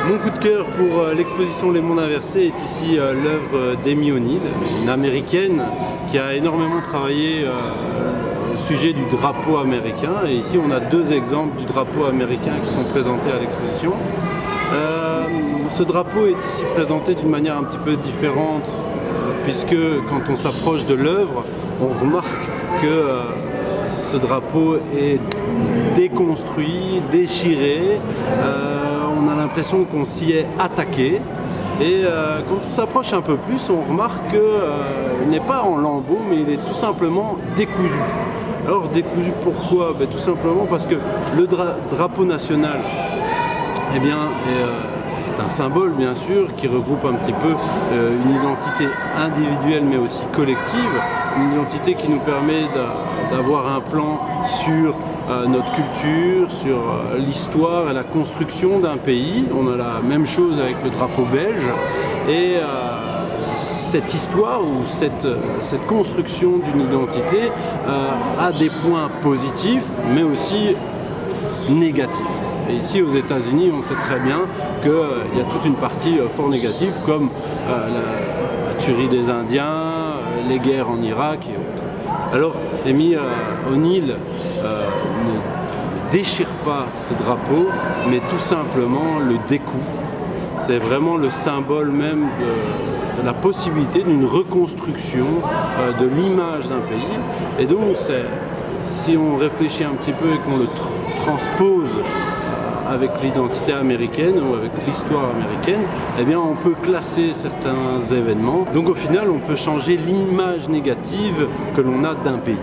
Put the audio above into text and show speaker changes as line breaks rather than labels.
Mon coup de cœur pour l'exposition Les Mondes Inversés est ici l'œuvre d'Amy O'Neill, une américaine qui a énormément travaillé au sujet du drapeau américain. Et ici on a deux exemples du drapeau américain qui sont présentés à l'exposition. Ce drapeau est ici présenté d'une manière un petit peu différente, puisque quand on s'approche de l'œuvre, on remarque que ce drapeau est déconstruit, déchiré. On a l'impression qu'on s'y est attaqué. Et quand on s'approche un peu plus, on remarque qu'il n'est pas en lambeaux, mais il est tout simplement décousu. Alors décousu pourquoi? Tout simplement parce que le drapeau national est un symbole bien sûr qui regroupe un petit peu une identité individuelle mais aussi collective, une identité qui nous permet d'avoir un plan sur notre culture, sur l'histoire et la construction d'un pays. On a la même chose avec le drapeau belge et cette histoire ou cette construction d'une identité a des points positifs mais aussi négatifs. Et ici aux États-Unis, on sait très bien qu'il y a toute une partie fort négative comme la tuerie des Indiens, les guerres en Irak et autres. Alors Amy O'Neill ne déchire pas ce drapeau, mais tout simplement le découpe. C'est vraiment le symbole même de la possibilité d'une reconstruction de l'image d'un pays. Et donc, si on réfléchit un petit peu et qu'on le transpose avec l'identité américaine ou avec l'histoire américaine, on peut classer certains événements. Donc au final, on peut changer l'image négative que l'on a d'un pays.